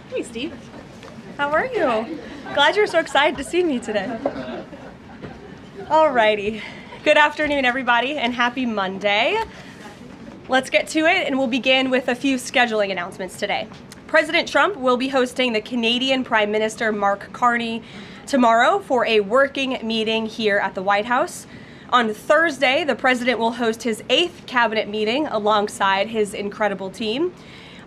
Hey, Steve. How are you? Glad you're so excited to see me today. Alrighty. Good afternoon, everybody, and happy Monday. Let's get to it, and we'll begin with a few scheduling announcements today. President Trump will be hosting the Canadian Prime Minister Mark Carney tomorrow for a working meeting here at the White House. On Thursday, the president will host his 8th cabinet meeting alongside his incredible team.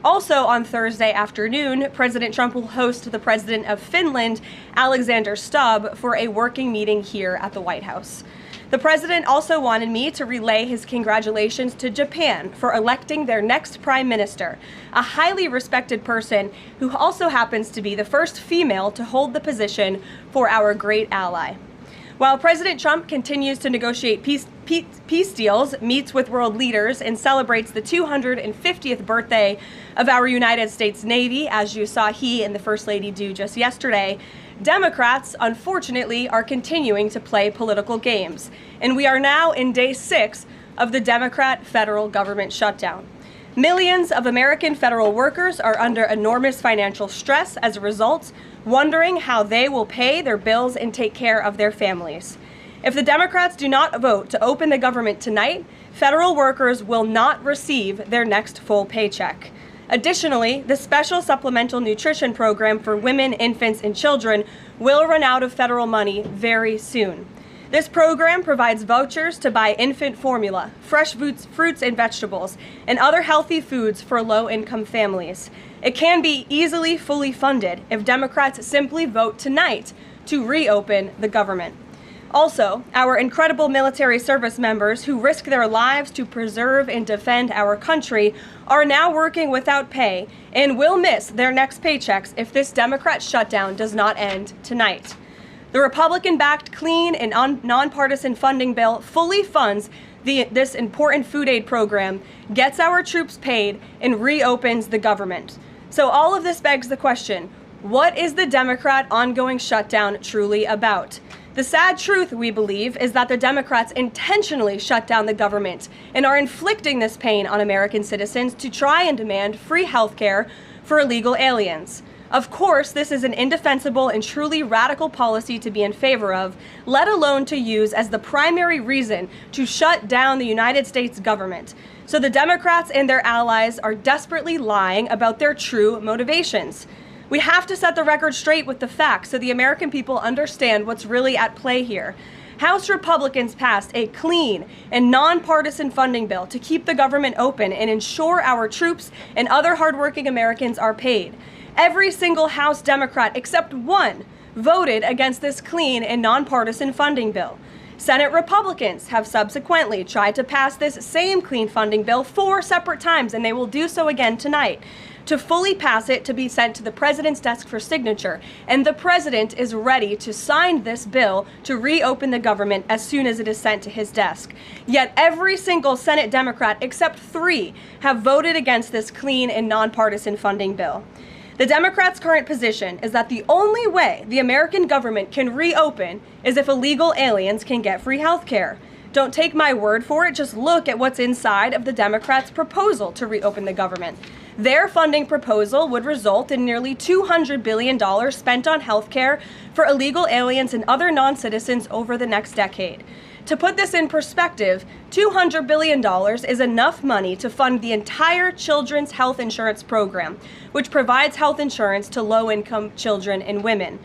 Also on Thursday afternoon, President Trump will host the president of Finland, Alexander Stubb, for a working meeting here at the White House. The president also wanted me to relay his congratulations to Japan for electing their next prime minister, a highly respected person who also happens to be the first female to hold the position for our great ally. While President Trump continues to negotiate peace deals, meets with world leaders, and celebrates the 250th birthday of our United States Navy, as you saw he and the First Lady do just yesterday, Democrats, unfortunately, are continuing to play political games. And we are now in day 6 of the Democrat federal government shutdown. Millions of American federal workers are under enormous financial stress as a result, wondering how they will pay their bills and take care of their families. If the Democrats do not vote to open the government tonight, federal workers will not receive their next full paycheck. Additionally, the special supplemental nutrition program for women, infants, and children will run out of federal money very soon. This program provides vouchers to buy infant formula, fresh fruits and vegetables, and other healthy foods for low-income families. It can be easily fully funded if Democrats simply vote tonight to reopen the government. Also, our incredible military service members who risk their lives to preserve and defend our country are now working without pay and will miss their next paychecks if this Democrat shutdown does not end tonight. The Republican-backed clean and nonpartisan funding bill fully funds this important food aid program, gets our troops paid, and reopens the government. So all of this begs the question, what is the Democrat ongoing shutdown truly about? The sad truth, we believe, is that the Democrats intentionally shut down the government and are inflicting this pain on American citizens to try and demand free health care for illegal aliens. Of course, this is an indefensible and truly radical policy to be in favor of, let alone to use as the primary reason to shut down the United States government. So the Democrats and their allies are desperately lying about their true motivations. We have to set the record straight with the facts so the American people understand what's really at play here. House Republicans passed a clean and nonpartisan funding bill to keep the government open and ensure our troops and other hardworking Americans are paid. Every single House Democrat except one voted against this clean and nonpartisan funding bill. Senate Republicans have subsequently tried to pass this same clean funding bill 4 separate times, and they will do so again tonight, to fully pass it to be sent to the president's desk for signature. And the president is ready to sign this bill to reopen the government as soon as it is sent to his desk. Yet every single Senate Democrat except 3 have voted against this clean and nonpartisan funding bill. The Democrats' current position is that the only way the American government can reopen is if illegal aliens can get free health care. Don't take my word for it, just look at what's inside of the Democrats' proposal to reopen the government. Their funding proposal would result in nearly $200 billion spent on health care for illegal aliens and other non-citizens over the next decade. To put this in perspective, $200 billion is enough money to fund the entire children's health insurance program, which provides health insurance to low-income children and women.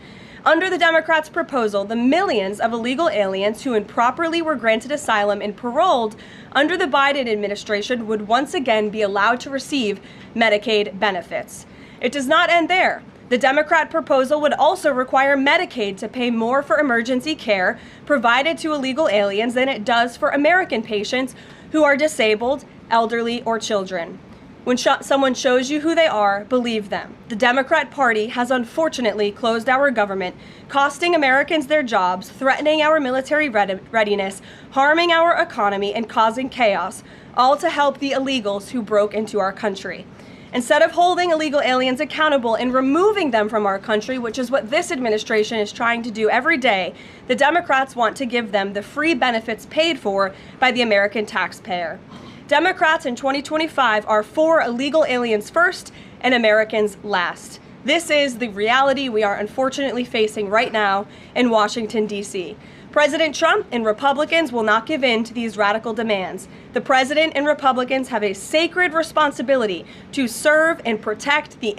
Under the Democrats' proposal, the millions of illegal aliens who improperly were granted asylum and paroled under the Biden administration would once again be allowed to receive Medicaid benefits. It does not end there. The Democrat proposal would also require Medicaid to pay more for emergency care provided to illegal aliens than it does for American patients who are disabled, elderly, or children. When someone shows you who they are, believe them. The Democrat Party has unfortunately closed our government, costing Americans their jobs, threatening our military readiness, harming our economy, and causing chaos, all to help the illegals who broke into our country. Instead of holding illegal aliens accountable and removing them from our country, which is what this administration is trying to do every day, the Democrats want to give them the free benefits paid for by the American taxpayer. Democrats in 2025 are for illegal aliens first and Americans last. This is the reality we are unfortunately facing right now in Washington, D.C. President Trump and Republicans will not give in to these radical demands. The president and Republicans have a sacred responsibility to serve and protect the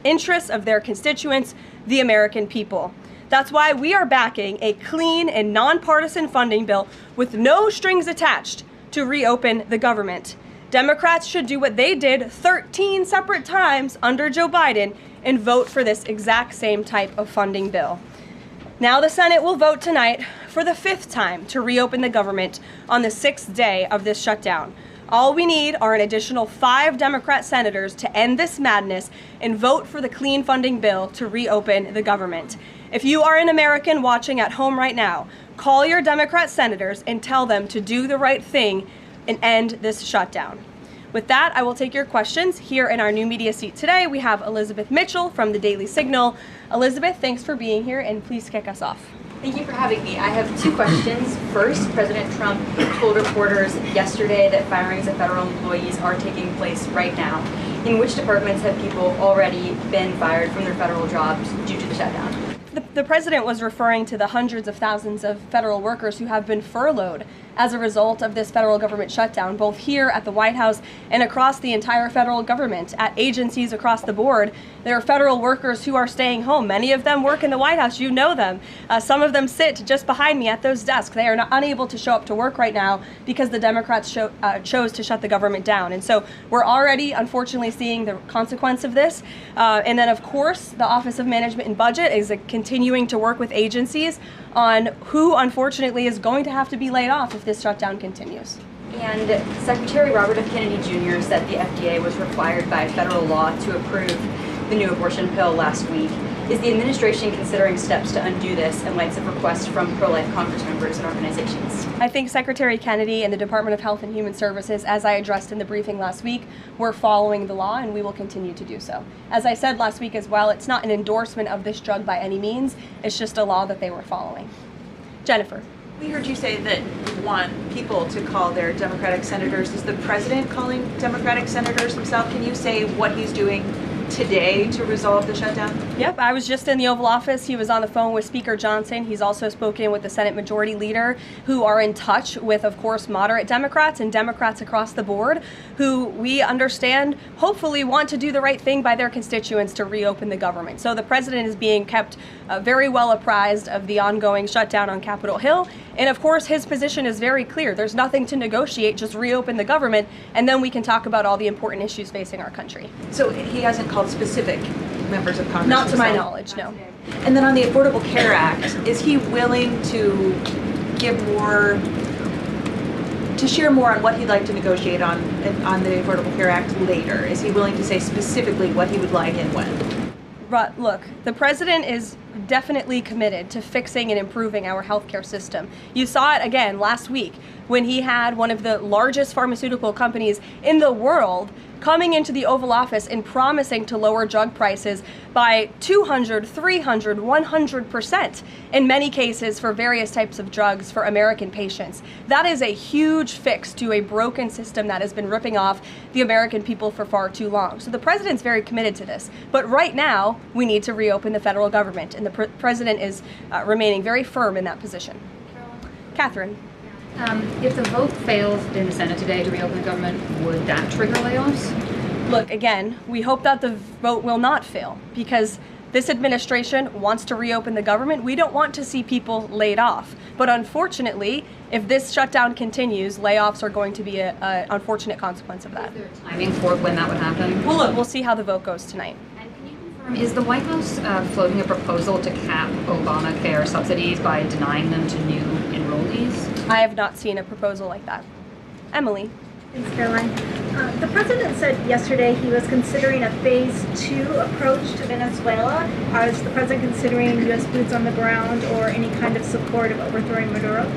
interests of their constituents, the American people. That's why we are backing a clean and nonpartisan funding bill with no strings attached to reopen the government. Democrats should do what they did 13 separate times under Joe Biden and vote for this exact same type of funding bill. Now the Senate will vote tonight for the 5th time to reopen the government on the 6th day of this shutdown. All we need are an additional 5 Democrat senators to end this madness and vote for the clean funding bill to reopen the government. If you are an American watching at home right now, call your Democrat senators and tell them to do the right thing and end this shutdown. With that, I will take your questions. Here in our new media seat today, we have Elizabeth Mitchell from the Daily Signal. Elizabeth, thanks for being here, and please kick us off. Thank you for having me. I have 2 questions. First, President Trump told reporters yesterday that firings of federal employees are taking place right now. In which departments have people already been fired from their federal jobs due to the shutdown? The president was referring to the hundreds of thousands of federal workers who have been furloughed as a result of this federal government shutdown, both here at the White House and across the entire federal government, at agencies across the board. There are federal workers who are staying home. Many of them work in the White House. You know them. Some of them sit just behind me at those desks. They are unable to show up to work right now because the Democrats chose to shut the government down. And so we're already, unfortunately, seeing the consequence of this. And then, of course, the Office of Management and Budget is continuing to work with agencies on who, unfortunately, is going to have to be laid off if this shutdown continues. And Secretary Robert F. Kennedy Jr. said the FDA was required by federal law to approve the new abortion pill last week. Is the administration considering steps to undo this in light of requests from pro-life Congress members and organizations? I think Secretary Kennedy and the Department of Health and Human Services, as I addressed in the briefing last week, were following the law, and we will continue to do so. As I said last week as well, it's not an endorsement of this drug by any means. It's just a law that they were following. Jennifer. We heard you say that you want people to call their Democratic senators. Is the president calling Democratic senators himself? Can you say what he's doing today to resolve the shutdown? Yep, I was just in the Oval Office. He was on the phone with Speaker Johnson. He's also spoken with the Senate Majority Leader, who are in touch with, of course, moderate Democrats and Democrats across the board, who we understand hopefully want to do the right thing by their constituents to reopen the government. So the president is being kept very well apprised of the ongoing shutdown on Capitol Hill. And of course, his position is very clear. There's nothing to negotiate, just reopen the government, and then we can talk about all the important issues facing our country. So he hasn't called specific members of Congress? Not to my knowledge, no. And then on the Affordable Care Act, is he willing to give more, to share more on what he'd like to negotiate on the Affordable Care Act later? Is he willing to say specifically what he would like and when? Look, the president is definitely committed to fixing and improving our healthcare system. You saw it again last week when he had one of the largest pharmaceutical companies in the world coming into the Oval Office and promising to lower drug prices by 200, 300, 100% in many cases for various types of drugs for American patients. That is a huge fix to a broken system that has been ripping off the American people for far too long. So the president's very committed to this. But right now, we need to reopen the federal government, and the president is remaining very firm in that position. Catherine. If the vote fails in the Senate today to reopen the government, would that trigger layoffs? Look, again, we hope that the vote will not fail because this administration wants to reopen the government. We don't want to see people laid off. But unfortunately, if this shutdown continues, layoffs are going to be an unfortunate consequence of that. Is there a timing for when that would happen? Well, look, we'll see how the vote goes tonight. And can you confirm, is the White House floating a proposal to cap Obamacare subsidies by denying them to new enrollees? I have not seen a proposal like that. Emily. Thanks, Caroline. The president said yesterday he was considering a phase 2 approach to Venezuela. Is the president considering U.S. boots on the ground or any kind of support of overthrowing Maduro?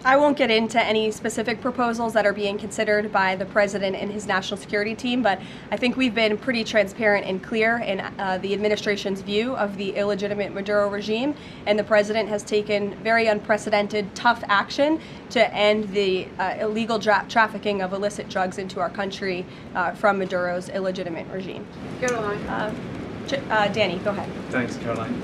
I won't get into any specific proposals that are being considered by the president and his national security team, but I think we've been pretty transparent and clear in the administration's view of the illegitimate Maduro regime, and the president has taken very unprecedented, tough action to end the illegal trafficking of illicit drugs into our country from Maduro's illegitimate regime. Caroline. Danny, go ahead. Thanks, Caroline.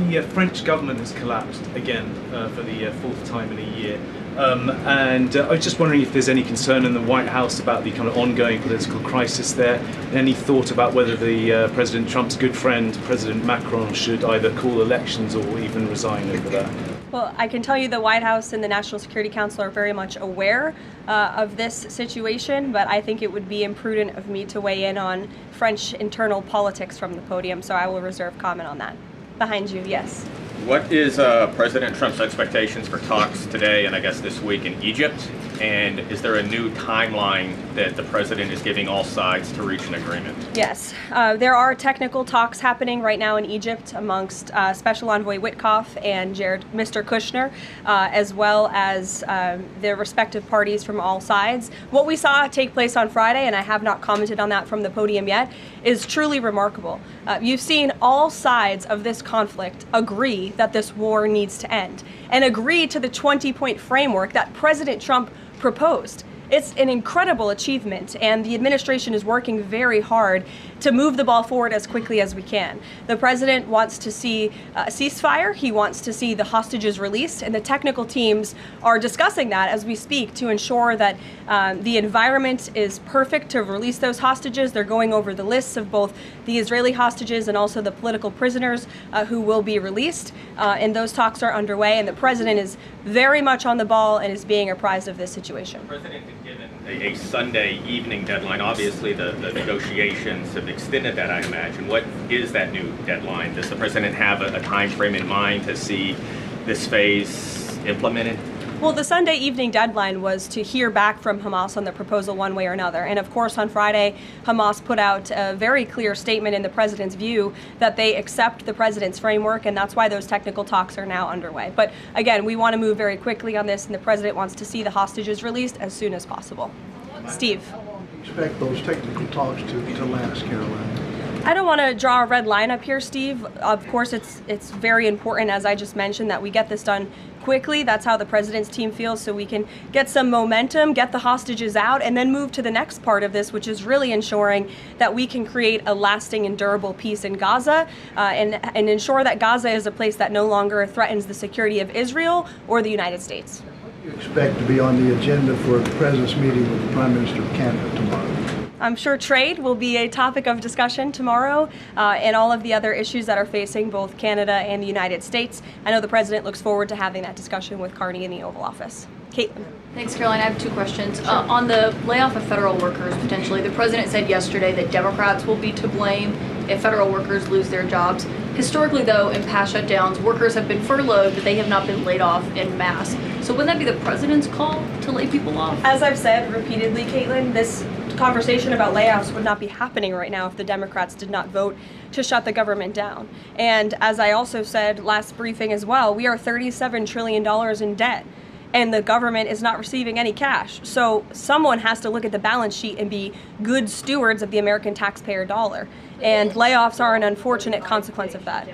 The French government has collapsed again for the fourth time in a year. And I was just wondering if there's any concern in the White House about the kind of ongoing political crisis there. Any thought about whether the President Trump's good friend, President Macron, should either call elections or even resign over that? Well, I can tell you the White House and the National Security Council are very much aware of this situation, but I think it would be imprudent of me to weigh in on French internal politics from the podium, so I will reserve comment on that. Behind you, yes. What is President Trump's expectations for talks today and I guess this week in Egypt? And is there a new timeline that the president is giving all sides to reach an agreement? Yes, there are technical talks happening right now in Egypt amongst Special Envoy Witkoff and Mr. Kushner, as well as the respective parties from all sides. What we saw take place on Friday, and I have not commented on that from the podium yet, is truly remarkable. You've seen all sides of this conflict agree that this war needs to end and agree to the 20-point framework that President Trump proposed. It's an incredible achievement, and the administration is working very hard to move the ball forward as quickly as we can. The president wants to see a ceasefire. He wants to see the hostages released, and the technical teams are discussing that as we speak to ensure that the environment is perfect to release those hostages. They're going over the lists of both the Israeli hostages and also the political prisoners who will be released, and those talks are underway, and the president is very much on the ball and is being apprised of this situation. The president had given a Sunday evening deadline. Obviously, the negotiations have extended that, I imagine. What is that new deadline? Does the president have a time frame in mind to see this phase implemented? Well, the Sunday evening deadline was to hear back from Hamas on the proposal one way or another. And of course, on Friday, Hamas put out a very clear statement in the president's view that they accept the president's framework, and that's why those technical talks are now underway. But again, we want to move very quickly on this, and the president wants to see the hostages released as soon as possible. Steve. How long do you expect those technical talks to last, Caroline? I don't want to draw a red line up here, Steve. Of course, it's very important, as I just mentioned, that we get this done quickly. That's how the president's team feels, so we can get some momentum, get the hostages out, and then move to the next part of this, which is really ensuring that we can create a lasting and durable peace in Gaza and ensure that Gaza is a place that no longer threatens the security of Israel or the United States. What do you expect to be on the agenda for the president's meeting with the Prime Minister of Canada tomorrow? I'm sure trade will be a topic of discussion tomorrow, and all of the other issues that are facing both Canada and the United States. I know the president looks forward to having that discussion with Carney in the Oval Office. Caitlin. Thanks, Caroline. I have two questions. On the layoff of federal workers, potentially, the president said yesterday that Democrats will be to blame if federal workers lose their jobs. Historically, though, in past shutdowns, workers have been furloughed, but they have not been laid off en masse. So wouldn't that be the president's call to lay people off? As I've said repeatedly, Caitlin, this conversation about layoffs would not be happening right now if the Democrats did not vote to shut the government down. And as I also said last briefing as well, we are $37 trillion in debt, and the government is not receiving any cash. So someone has to look at the balance sheet and be good stewards of the American taxpayer dollar. And layoffs are an unfortunate consequence of that.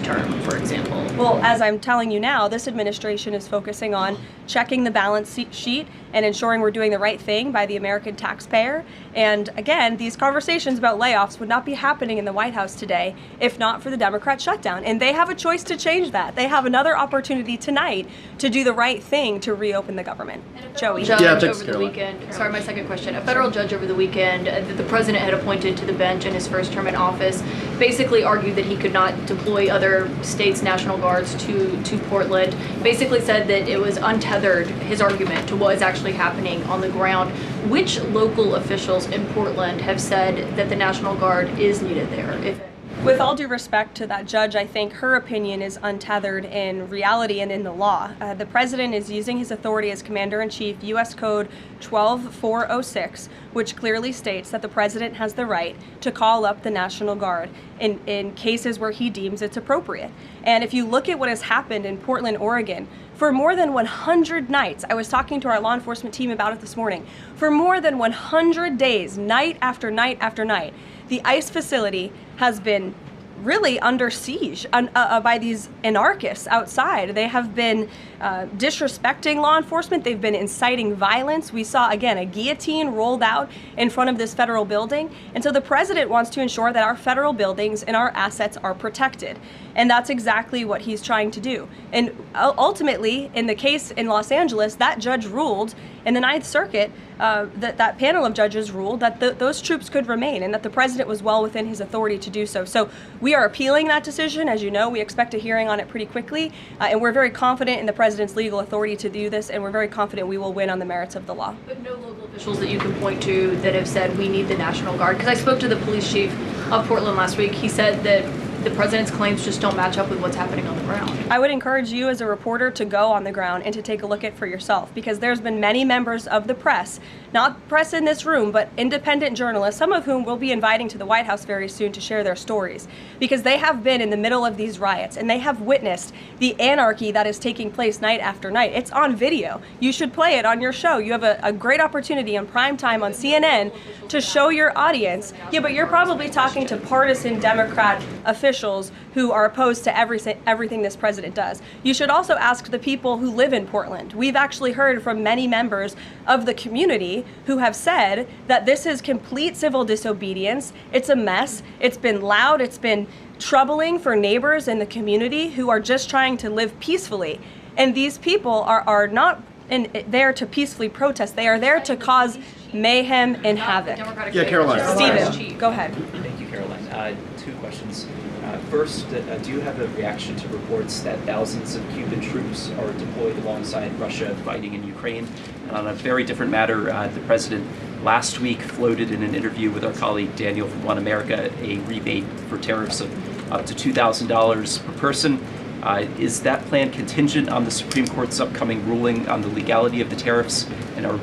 Term, for example. Well, as I'm telling you now, this administration is focusing on checking the balance sheet and ensuring we're doing the right thing by the American taxpayer. And again, these conversations about layoffs would not be happening in the White House today if not for the Democrat shutdown. And they have a choice to change that. They have another opportunity tonight to do the right thing to reopen the government. Joey. Judge over the weekend. Sorry, my second question. A federal judge over the weekend that the president had appointed to the bench in his first term in office basically argued that he could not deploy other states' National Guards to Portland. Basically said that it was untethered, his argument, to what is actually happening on the ground. Which local officials in Portland have said that the National Guard is needed there? With all due respect to that judge, I think her opinion is untethered in reality and in the law. The president is using his authority as Commander-in-Chief, U.S. Code 12406, which clearly states that the president has the right to call up the National Guard in cases where he deems it's appropriate. And if you look at what has happened in Portland, Oregon, for more than 100 nights, I was talking to our law enforcement team about it this morning, for more than 100 days, night after night after night, the ICE facility has been really under siege by these anarchists outside. They have been disrespecting law enforcement. They've been inciting violence. We saw, again, a guillotine rolled out in front of this federal building. And so the president wants to ensure that our federal buildings and our assets are protected. And that's exactly what he's trying to do. And ultimately, in the case in Los Angeles, that judge ruled in the Ninth Circuit, that panel of judges ruled that those troops could remain and that the president was well within his authority to do so. So we are appealing that decision. As you know, we expect a hearing on it pretty quickly, and we're very confident in the president's legal authority to do this, and we're very confident we will win on the merits of the law. But no local officials that you can point to that have said we need the National Guard? Because I spoke to the police chief of Portland last week. He said that the president's claims just don't match up with what's happening on the ground. I would encourage you as a reporter to go on the ground and to take a look at it for yourself, because there's been many members of the press, not press in this room, but independent journalists, some of whom we'll be inviting to the White House very soon to share their stories, because they have been in the middle of these riots and they have witnessed the anarchy that is taking place night after night. It's on video. You should play it on your show. You have a great opportunity on prime time on CNN to show your audience. Yeah, but you're probably talking to partisan Democrat officials who are opposed to everything this president does. You should also ask the people who live in Portland. We've actually heard from many members of the community who have said that this is complete civil disobedience. It's a mess. It's been loud. It's been troubling for neighbors in the community who are just trying to live peacefully. And these people are not there to peacefully protest. They are there to cause mayhem and havoc. Yeah, Caroline. Stephen, go ahead. Thank you, Caroline. Two questions. First, do you have a reaction to reports that thousands of Cuban troops are deployed alongside Russia fighting in Ukraine? And on a very different matter, the president last week floated in an interview with our colleague Daniel from One America a rebate for tariffs of up to $2,000 per person. Is that plan contingent on the Supreme Court's upcoming ruling on the legality of the tariffs? And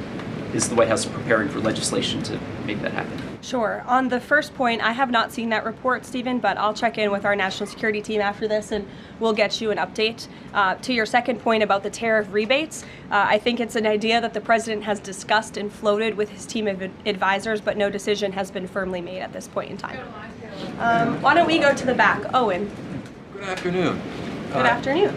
is the White House preparing for legislation to make that happen? Sure. On the first point, I have not seen that report, Stephen, but I'll check in with our national security team after this and we'll get you an update. To your second point about the tariff rebates, I think it's an idea that the president has discussed and floated with his team of advisors, but no decision has been firmly made at this point in time. Why don't we go to the back? Owen. Good afternoon. Good afternoon.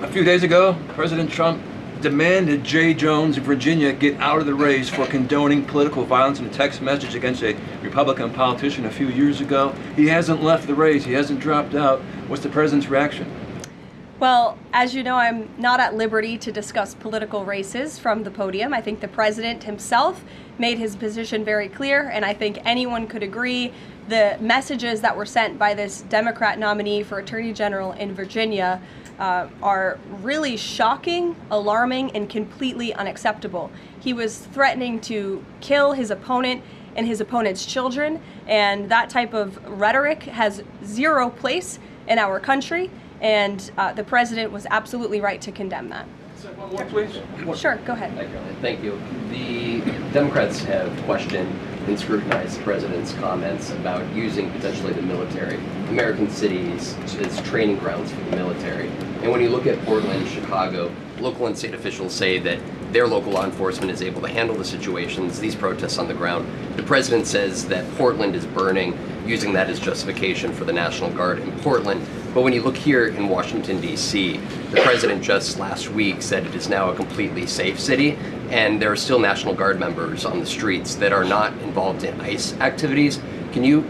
A few days ago, President Trump demanded Jay Jones of Virginia get out of the race for condoning political violence in a text message against a Republican politician a few years ago. He hasn't left the race. He hasn't dropped out. What's the president's reaction? Well, as you know, I'm not at liberty to discuss political races from the podium. I think the president himself made his position very clear, and I think anyone could agree the messages that were sent by this Democrat nominee for Attorney General in Virginia are really shocking, alarming, and completely unacceptable. He was threatening to kill his opponent and his opponent's children, and that type of rhetoric has zero place in our country, and the president was absolutely right to condemn that. One more, please. Sure, go ahead. Thank you. The Democrats have questioned and scrutinized the president's comments about using potentially the military, American cities, as training grounds for the military. And when you look at Portland, Chicago, local and state officials say that their local law enforcement is able to handle the situations, these protests on the ground. The president says that Portland is burning, using that as justification for the National Guard in Portland. But when you look here in Washington, D.C., the president just last week said it is now a completely safe city, and there are still National Guard members on the streets that are not involved in ICE activities. Can you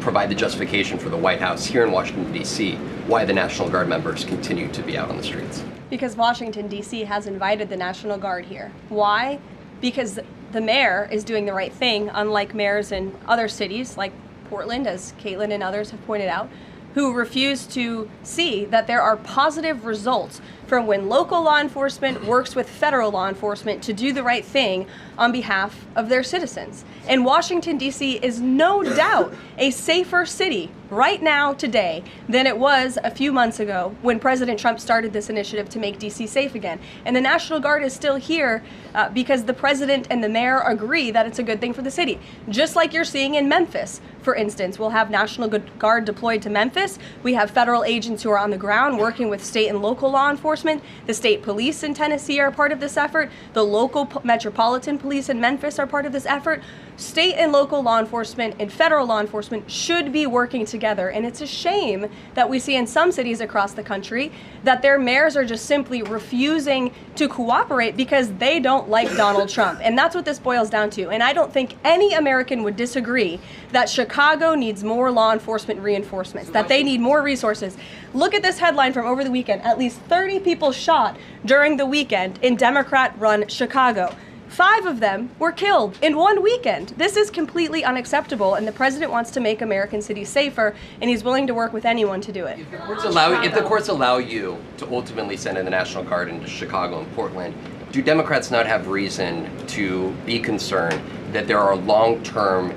provide the justification for the White House here in Washington, D.C., why the National Guard members continue to be out on the streets? Because Washington, D.C. has invited the National Guard here. Why? Because the mayor is doing the right thing, unlike mayors in other cities like Portland, as Caitlin and others have pointed out, who refuse to see that there are positive results from when local law enforcement works with federal law enforcement to do the right thing on behalf of their citizens. And Washington, D.C. is no doubt a safer city right now today than it was a few months ago when President Trump started this initiative to make D.C. safe again. And the National Guard is still here because the president and the mayor agree that it's a good thing for the city. Just like you're seeing in Memphis, for instance. We'll have National Guard deployed to Memphis. We have federal agents who are on the ground working with state and local law enforcement. The state police in Tennessee are part of this effort. The local metropolitan police in Memphis are part of this effort. State and local law enforcement and federal law enforcement should be working together. And it's a shame that we see in some cities across the country that their mayors are just simply refusing to cooperate because they don't like Donald Trump. And that's what this boils down to. And I don't think any American would disagree that Chicago needs more law enforcement reinforcements, that they need more resources. Look at this headline from over the weekend. At least 30 people shot during the weekend in Democrat-run Chicago. 5 of them were killed in one weekend. This is completely unacceptable, and the president wants to make American cities safer, and he's willing to work with anyone to do it. If the courts allow you to ultimately send in the National Guard into Chicago and Portland, do Democrats not have reason to be concerned that there are long-term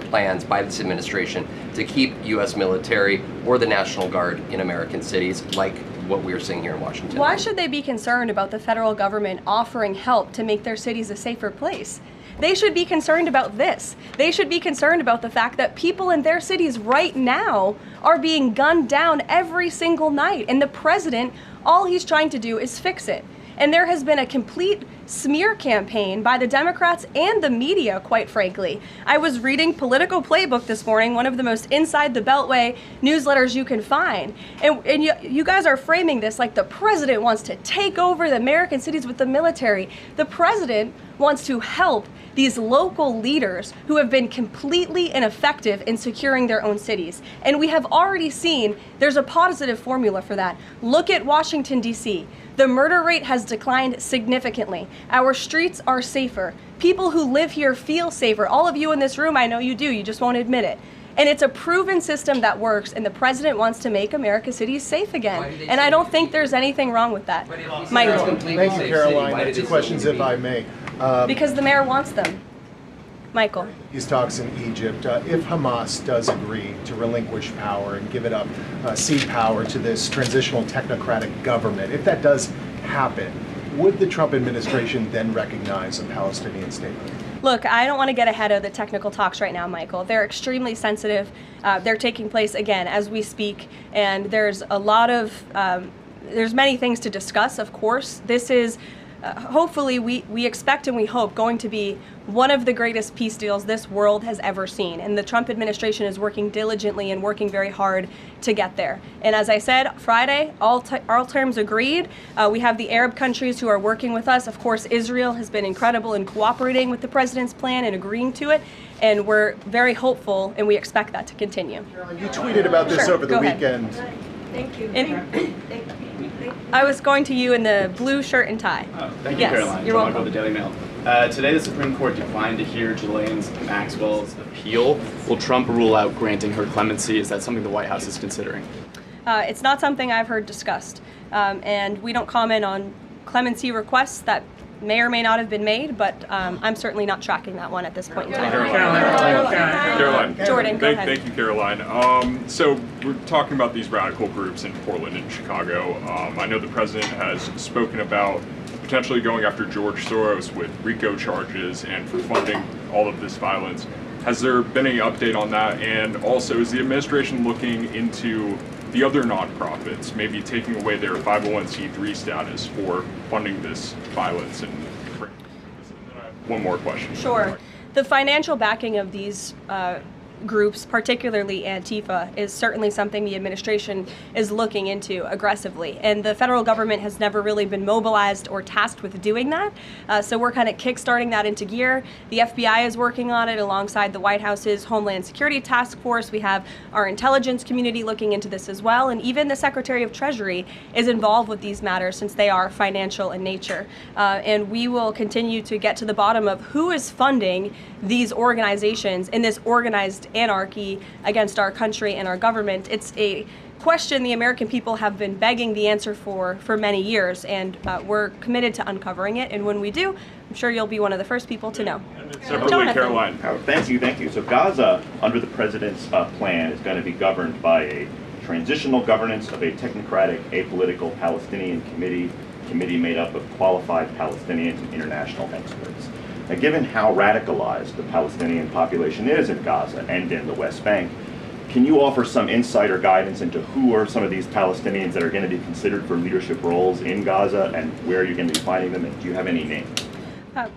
plans by this administration to keep U.S. military or the National Guard in American cities, like what we are seeing here in Washington? Why should they be concerned about the federal government offering help to make their cities a safer place? They should be concerned about this. They should be concerned about the fact that people in their cities right now are being gunned down every single night. And the president, all he's trying to do is fix it. And there has been a complete smear campaign by the Democrats and the media, quite frankly. I was reading Political Playbook this morning, one of the most inside the Beltway newsletters you can find. And you guys are framing this like the president wants to take over the American cities with the military. The president wants to help these local leaders who have been completely ineffective in securing their own cities. And we have already seen there's a positive formula for that. Look at Washington, D.C. The murder rate has declined significantly. Our streets are safer. People who live here feel safer. All of you in this room, I know you do, you just won't admit it. And it's a proven system that works, and the president wants to make America's cities safe again. And I don't think there's anything wrong with that. Michael. Thank you, Caroline. 2 questions, if I may. Because the mayor wants them. Michael. These talks in Egypt, if Hamas does agree to relinquish power and give it up, cede power to this transitional technocratic government, if that does happen, would the Trump administration then recognize a Palestinian state? Look, I don't want to get ahead of the technical talks right now, Michael. They're extremely sensitive. They're taking place, again, as we speak, and there's a lot of, there's many things to discuss, of course. This is hopefully we expect and we hope going to be one of the greatest peace deals this world has ever seen. And the Trump administration is working diligently and working very hard to get there. And as I said, Friday, all terms agreed. We have the Arab countries who are working with us. Of course, Israel has been incredible in cooperating with the president's plan and agreeing to it. And we're very hopeful, and we expect that to continue. Caroline, you tweeted about this over the weekend. Thank you. I was going to you in the blue shirt and tie. Thank you, yes, Caroline. You're welcome. The Daily Mail. Today, the Supreme Court declined to hear Ghislaine Maxwell's appeal. Will Trump rule out granting her clemency? Is that something the White House is considering? It's not something I've heard discussed. And we don't comment on clemency requests that may or may not have been made, but I'm certainly not tracking that one at this point in time. Caroline. Jordan, go ahead. Thank you, Caroline. So we're talking about these radical groups in Portland and Chicago. I know the president has spoken about potentially going after George Soros with RICO charges and for funding all of this violence. Has there been any update on that? And also, is the administration looking into the other nonprofits, maybe taking away their 501c3 status for funding this violence? And one more question. Sure. The financial backing of these groups, particularly Antifa, is certainly something the administration is looking into aggressively. And the federal government has never really been mobilized or tasked with doing that. So we're kind of kickstarting that into gear. The FBI is working on it alongside the White House's Homeland Security Task Force. We have our intelligence community looking into this as well. And even the Secretary of Treasury is involved with these matters since they are financial in nature. And we will continue to get to the bottom of who is funding these organizations in this organized anarchy against our country and our government. It's a question the American people have been begging the answer for many years, and we're committed to uncovering it. And when we do, I'm sure you'll be one of the first people to know. Separately, Caroline. Thank you. So Gaza, under the president's plan, is going to be governed by a transitional governance of a technocratic, apolitical Palestinian committee made up of qualified Palestinians and international experts. Now, given how radicalized the Palestinian population is in Gaza and in the West Bank, can you offer some insight or guidance into who are some of these Palestinians that are going to be considered for leadership roles in Gaza and where you're going to be finding them, and do you have any names?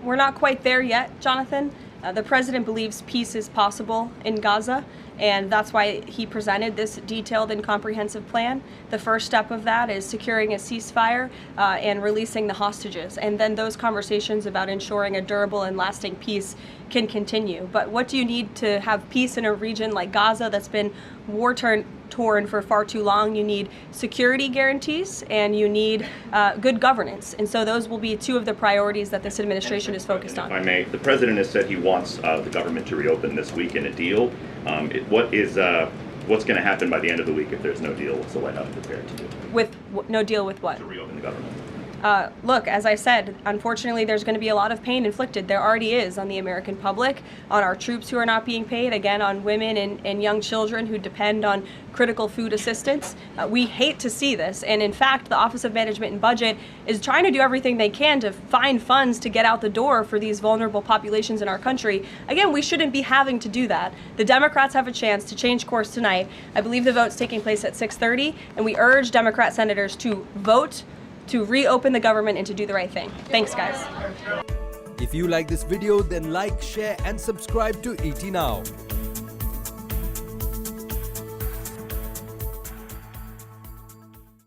We're not quite there yet, Jonathan. The president believes peace is possible in Gaza, and that's why he presented this detailed and comprehensive plan. The first step of that is securing a ceasefire and releasing the hostages, and then those conversations about ensuring a durable and lasting peace can continue. But what do you need to have peace in a region like Gaza that's been war-torn for far too long? You need security guarantees and you need good governance. And so those will be two of the priorities that this administration is focused on. If I may, the president has said he wants the government to reopen this week in a deal. What's going to happen by the end of the week if there's no deal? What's the White House prepared to do? With no deal with what? To reopen the government. Look, as I said, unfortunately, there's going to be a lot of pain inflicted. There already is on the American public, on our troops who are not being paid, again, on women and young children who depend on critical food assistance. We hate to see this. And in fact, the Office of Management and Budget is trying to do everything they can to find funds to get out the door for these vulnerable populations in our country. Again, we shouldn't be having to do that. The Democrats have a chance to change course tonight. I believe the vote's taking place at 6:30, and we urge Democrat senators to vote to reopen the government and to do the right thing. Thanks, guys. If you like this video, then like, share and subscribe to ET Now.